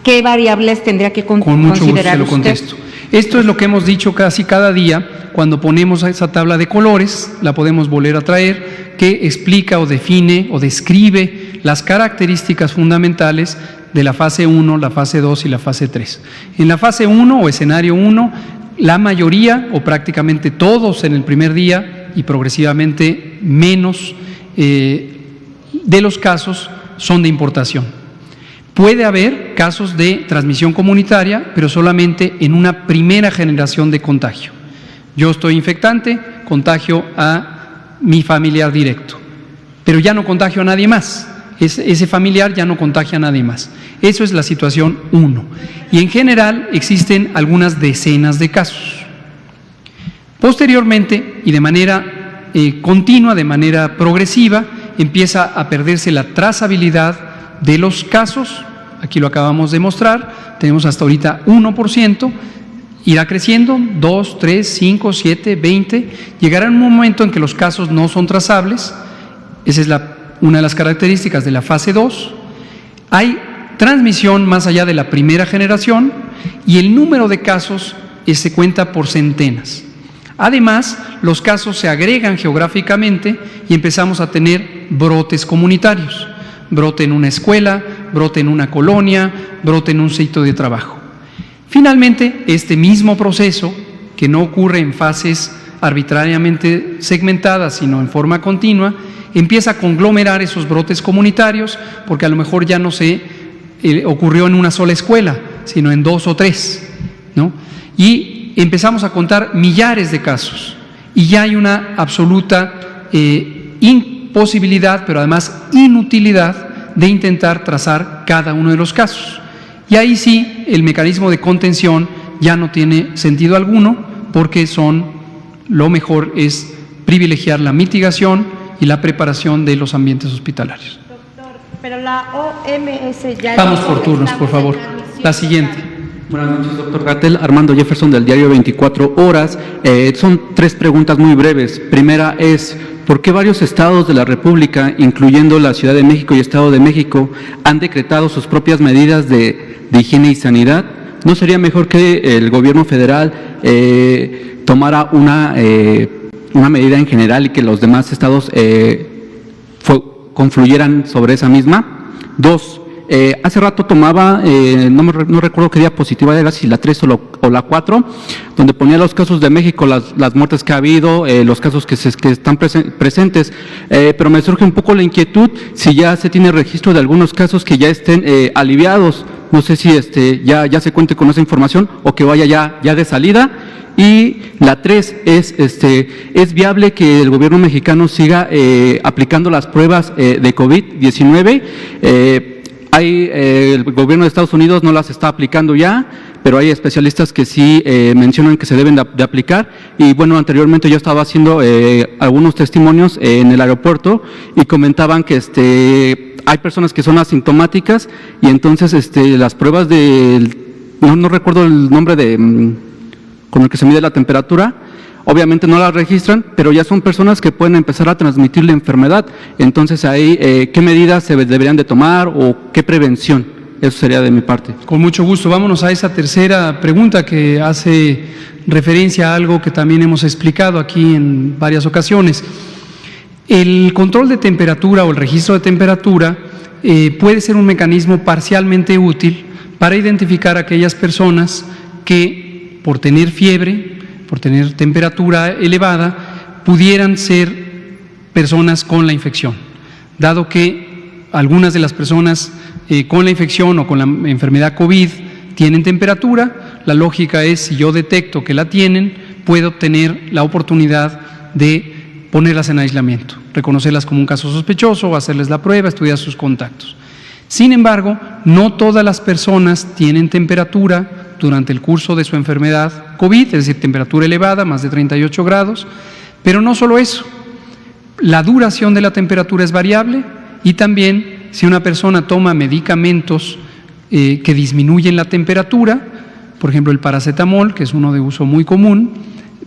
¿Qué variables tendría que considerar Con mucho gusto se lo usted? contesto. Esto es lo que hemos dicho casi cada día cuando ponemos esa tabla de colores, la podemos volver a traer, que explica o define o describe las características fundamentales de la fase 1, la fase 2 y la fase 3. En la fase 1 o escenario 1, la mayoría o prácticamente todos en el primer día y progresivamente menos de los casos son de importación. Puede haber casos de transmisión comunitaria, pero solamente en una primera generación de contagio. Yo estoy infectante, contagio a mi familiar directo, pero ya no contagio a nadie más. Ese familiar ya no contagia a nadie más. Eso es la situación 1. Y en general existen algunas decenas de casos. Posteriormente, y de manera continua, de manera progresiva, empieza a perderse la trazabilidad de los casos. Aquí lo acabamos de mostrar, tenemos hasta ahorita 1%, irá creciendo, 2, 3, 5, 7, 20, llegará un momento en que los casos no son trazables. Esa es una de las características de la fase 2. Hay transmisión más allá de la primera generación y el número de casos se cuenta por centenas. Además, los casos se agregan geográficamente y empezamos a tener brotes comunitarios. Brote en una escuela, brote en una colonia, brote en un sitio de trabajo. Finalmente, este mismo proceso, que no ocurre en fases arbitrariamente segmentadas, sino en forma continua, empieza a conglomerar esos brotes comunitarios, porque a lo mejor ya no se ocurrió en una sola escuela, sino en 2 o 3, ¿no? Y empezamos a contar millares de casos, y ya hay una absoluta imposibilidad, pero además inutilidad de intentar trazar cada uno de los casos. Y ahí sí, el mecanismo de contención ya no tiene sentido alguno, porque lo mejor es privilegiar la mitigación y la preparación de los ambientes hospitalarios. Doctor, pero la OMS ya... Vamos por turnos, por favor. La siguiente. Buenas noches, doctor Gatell. Armando Jefferson, del diario 24 Horas. Son 3 preguntas muy breves. Primera es, ¿por qué varios estados de la República, incluyendo la Ciudad de México y Estado de México, han decretado sus propias medidas de higiene y sanidad? ¿No sería mejor que el gobierno federal tomara una medida en general y que los demás estados confluyeran sobre esa misma? 2, hace rato tomaba, no recuerdo qué diapositiva era, si la 3 o la 4, donde ponía los casos de México, las muertes que ha habido, los casos que están presentes, pero me surge un poco la inquietud si ya se tiene registro de algunos casos que ya estén aliviados. No sé si ya se cuente con esa información o que vaya ya de salida. Y la 3 es viable que el gobierno mexicano siga aplicando las pruebas de COVID-19. El gobierno de Estados Unidos no las está aplicando ya, pero hay especialistas que sí mencionan que se deben de aplicar. Y bueno, anteriormente yo estaba haciendo algunos testimonios en el aeropuerto y comentaban que hay personas que son asintomáticas y entonces las pruebas no recuerdo el nombre con el que se mide la temperatura, obviamente no la registran, pero ya son personas que pueden empezar a transmitir la enfermedad. Entonces ahí, ¿qué medidas se deberían de tomar o qué prevención? Eso sería de mi parte. Con mucho gusto. Vámonos a esa tercera pregunta que hace referencia a algo que también hemos explicado aquí en varias ocasiones. El control de temperatura o el registro de temperatura puede ser un mecanismo parcialmente útil para identificar a aquellas personas que, por tener fiebre, por tener temperatura elevada, pudieran ser personas con la infección, dado que algunas de las personas con la infección o con la enfermedad COVID tienen temperatura. La lógica es, si yo detecto que la tienen, puedo tener la oportunidad de ponerlas en aislamiento, reconocerlas como un caso sospechoso, hacerles la prueba, estudiar sus contactos. Sin embargo, no todas las personas tienen temperatura durante el curso de su enfermedad COVID, es decir, temperatura elevada, más de 38 grados, pero no solo eso, la duración de la temperatura es variable y también si una persona toma medicamentos que disminuyen la temperatura, por ejemplo el paracetamol, que es uno de uso muy común,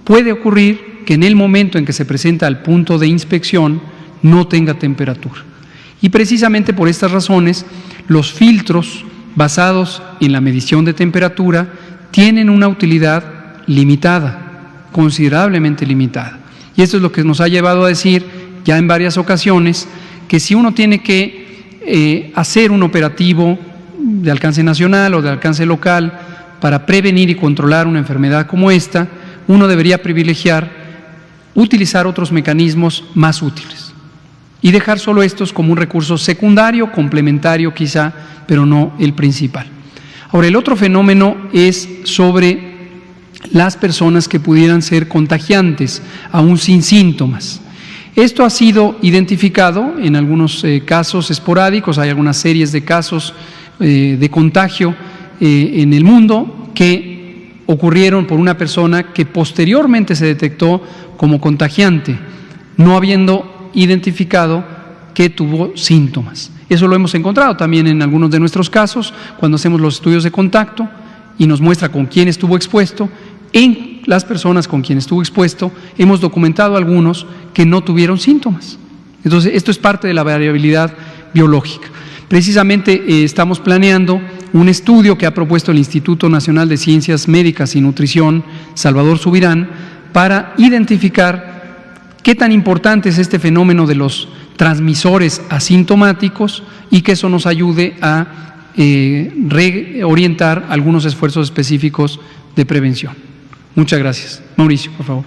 puede ocurrir que en el momento en que se presenta al punto de inspección no tenga temperatura. Y precisamente por estas razones, los filtros basados en la medición de temperatura tienen una utilidad limitada, considerablemente limitada. Y esto es lo que nos ha llevado a decir ya en varias ocasiones que si uno tiene que hacer un operativo de alcance nacional o de alcance local para prevenir y controlar una enfermedad como esta, uno debería utilizar otros mecanismos más útiles y dejar solo estos como un recurso secundario, complementario quizá, pero no el principal. Ahora, el otro fenómeno es sobre las personas que pudieran ser contagiantes, aún sin síntomas. Esto ha sido identificado en algunos casos esporádicos, hay algunas series de casos de contagio en el mundo que ocurrieron por una persona que posteriormente se detectó como contagiante, no habiendo identificado que tuvo síntomas. Eso lo hemos encontrado también en algunos de nuestros casos, cuando hacemos los estudios de contacto y nos muestra con quién estuvo expuesto. En las personas con quien estuvo expuesto, hemos documentado algunos que no tuvieron síntomas. Entonces, esto es parte de la variabilidad biológica. Precisamente estamos planeando un estudio que ha propuesto el Instituto Nacional de Ciencias Médicas y Nutrición, Salvador Subirán, para identificar qué tan importante es este fenómeno de los transmisores asintomáticos y que eso nos ayude a reorientar algunos esfuerzos específicos de prevención. Muchas gracias. Mauricio, por favor.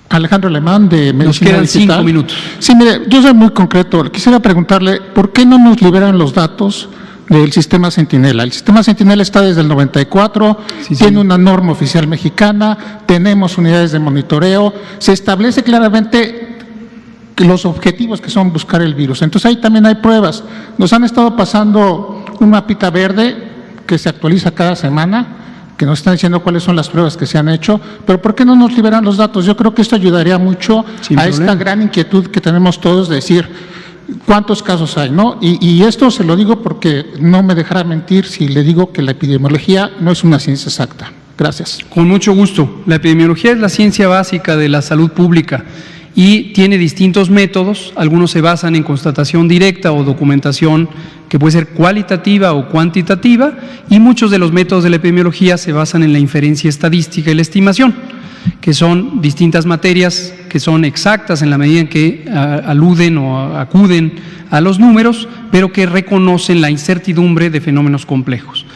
Alejandro Alemán, de Medicina Nos quedan Digital. 5 minutos. Sí, mire, yo soy muy concreto. Quisiera preguntarle, ¿por qué no nos liberan los datos del sistema Centinela? El sistema Centinela está desde el 94, tiene una norma oficial mexicana, tenemos unidades de monitoreo, se establece claramente los objetivos que son buscar el virus. Entonces ahí también hay pruebas. Nos han estado pasando un mapita verde que se actualiza cada semana, que nos están diciendo cuáles son las pruebas que se han hecho, pero ¿por qué no nos liberan los datos? Yo creo que esto ayudaría mucho a esta gran inquietud que tenemos todos de decir cuántos casos hay, ¿no? Y esto se lo digo porque no me dejará mentir si le digo que la epidemiología no es una ciencia exacta. Gracias. Con mucho gusto. La epidemiología es la ciencia básica de la salud pública y tiene distintos métodos. Algunos se basan en constatación directa o documentación que puede ser cualitativa o cuantitativa, y muchos de los métodos de la epidemiología se basan en la inferencia estadística y la estimación, que son distintas materias que son exactas en la medida en que aluden o acuden a los números, pero que reconocen la incertidumbre de fenómenos complejos.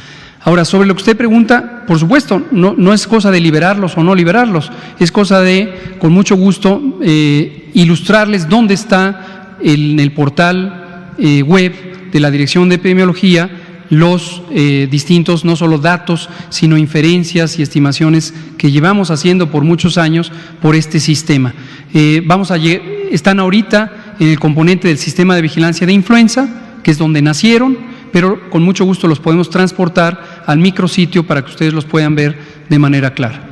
Ahora, sobre lo que usted pregunta, por supuesto, no es cosa de liberarlos o no liberarlos, es cosa de, con mucho gusto, ilustrarles dónde está en el portal web de la Dirección de Epidemiología los distintos, no solo datos, sino inferencias y estimaciones que llevamos haciendo por muchos años por este sistema. Están ahorita en el componente del sistema de vigilancia de influenza, que es donde nacieron, pero con mucho gusto los podemos transportar al micrositio para que ustedes los puedan ver de manera clara.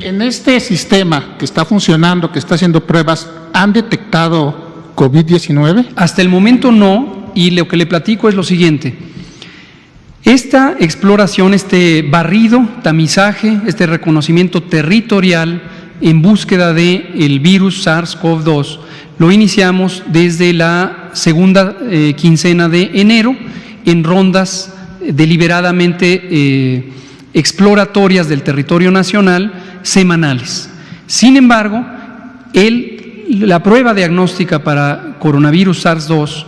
En este sistema que está funcionando, que está haciendo pruebas, ¿han detectado COVID-19? Hasta el momento no, y lo que le platico es lo siguiente. Esta exploración, este barrido, tamizaje, este reconocimiento territorial en búsqueda del virus SARS-CoV-2, lo iniciamos desde la segunda quincena de enero en rondas deliberadamente exploratorias del territorio nacional semanales. Sin embargo, la prueba diagnóstica para coronavirus SARS-2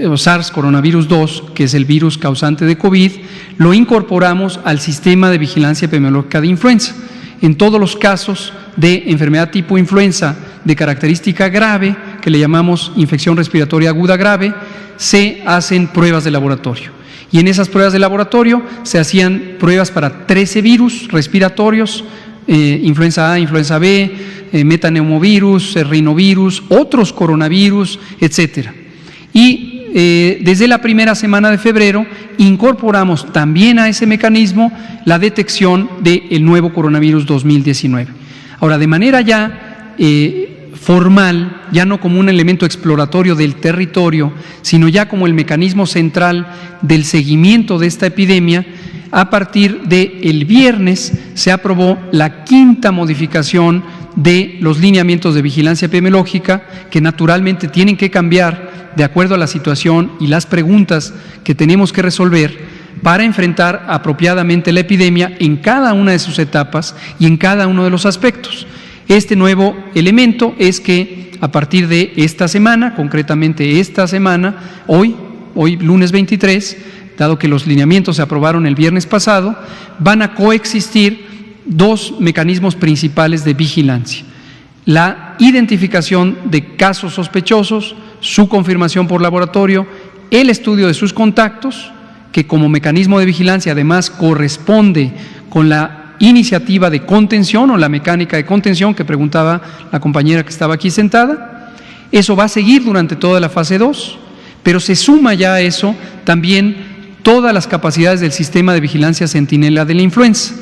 o SARS coronavirus 2, que es el virus causante de COVID, lo incorporamos al sistema de vigilancia epidemiológica de influenza. En todos los casos de enfermedad tipo influenza de característica grave, que le llamamos infección respiratoria aguda grave, se hacen pruebas de laboratorio. Y en esas pruebas de laboratorio se hacían pruebas para 13 virus respiratorios, influenza A, influenza B, metaneumovirus, rinovirus, otros coronavirus, etcétera. Y desde la primera semana de febrero incorporamos también a ese mecanismo la detección del nuevo coronavirus 2019. Ahora, de manera ya formal, ya no como un elemento exploratorio del territorio, sino ya como el mecanismo central del seguimiento de esta epidemia, a partir del viernes se aprobó la 5ª modificación de los lineamientos de vigilancia epidemiológica, que naturalmente tienen que cambiar de acuerdo a la situación y las preguntas que tenemos que resolver para enfrentar apropiadamente la epidemia en cada una de sus etapas y en cada uno de los aspectos. Este nuevo elemento es que a partir de esta semana, concretamente esta semana, hoy lunes 23, dado que los lineamientos se aprobaron el viernes pasado, van a coexistir 2 mecanismos principales de vigilancia: la identificación de casos sospechosos, su confirmación por laboratorio, el estudio de sus contactos, que como mecanismo de vigilancia además corresponde con la iniciativa de contención o la mecánica de contención que preguntaba la compañera que estaba aquí sentada. Eso va a seguir durante toda la fase 2, pero se suma ya a eso también todas las capacidades del sistema de vigilancia centinela de la influenza.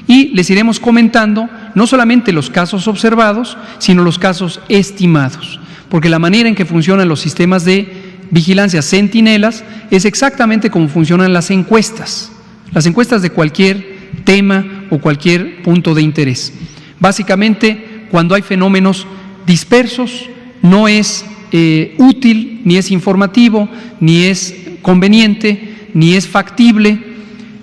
Y les iremos comentando no solamente los casos observados, sino los casos estimados, porque la manera en que funcionan los sistemas de vigilancia centinelas es exactamente como funcionan las encuestas de cualquier tema o cualquier punto de interés. Básicamente, cuando hay fenómenos dispersos, no es útil, ni es informativo, ni es conveniente, ni es factible,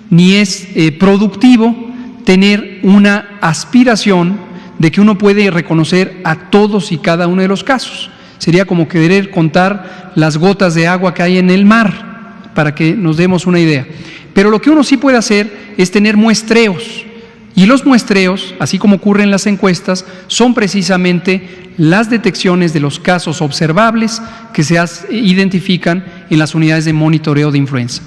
ni es productivo tener una aspiración de que uno puede reconocer a todos y cada uno de los casos. Sería como querer contar las gotas de agua que hay en el mar, para que nos demos una idea. Pero lo que uno sí puede hacer es tener muestreos, y los muestreos, así como ocurre en las encuestas, son precisamente las detecciones de los casos observables que se identifican en las unidades de monitoreo de influenza.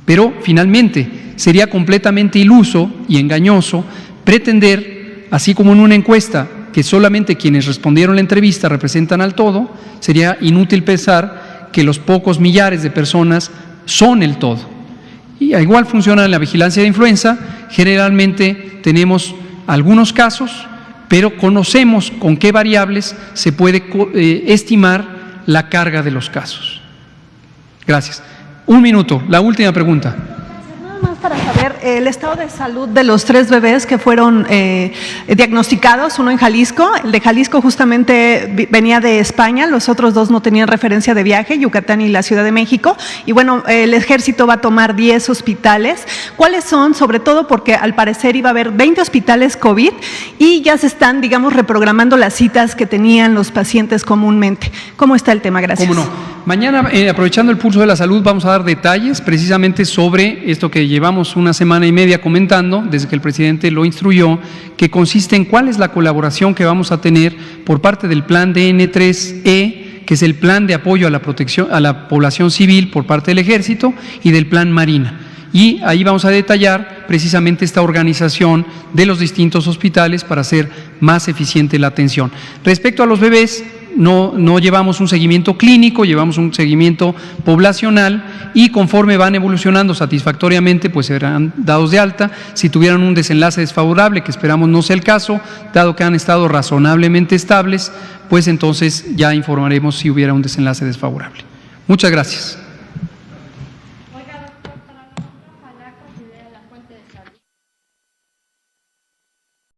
Pero finalmente sería completamente iluso y engañoso pretender, así como en una encuesta que solamente quienes respondieron la entrevista representan al todo, sería inútil pensar que los pocos millares de personas son el todo. Y igual funciona en la vigilancia de influenza, generalmente tenemos algunos casos, pero conocemos con qué variables se puede estimar la carga de los casos. Gracias. Un minuto, la última pregunta. Nada más para saber el estado de salud de los 3 bebés que fueron diagnosticados, uno en Jalisco, el de Jalisco justamente venía de España, los otros 2 no tenían referencia de viaje, Yucatán y la Ciudad de México, y bueno, el ejército va a tomar 10 hospitales. ¿Cuáles son? Sobre todo porque al parecer iba a haber 20 hospitales COVID y ya se están, digamos, reprogramando las citas que tenían los pacientes comúnmente. ¿Cómo está el tema? Gracias. ¿Cómo no? Mañana, aprovechando el pulso de la salud, vamos a dar detalles precisamente sobre esto que llevamos una semana y media comentando, desde que el presidente lo instruyó, que consiste en cuál es la colaboración que vamos a tener por parte del plan DN3E, que es el plan de apoyo a la protección a la población civil por parte del Ejército, y del plan Marina. Y ahí vamos a detallar precisamente esta organización de los distintos hospitales para hacer más eficiente la atención. Respecto a los bebés, no llevamos un seguimiento clínico, llevamos un seguimiento poblacional y conforme van evolucionando satisfactoriamente, pues serán dados de alta. Si tuvieran un desenlace desfavorable, que esperamos no sea el caso, dado que han estado razonablemente estables, pues entonces ya informaremos si hubiera un desenlace desfavorable. Muchas gracias.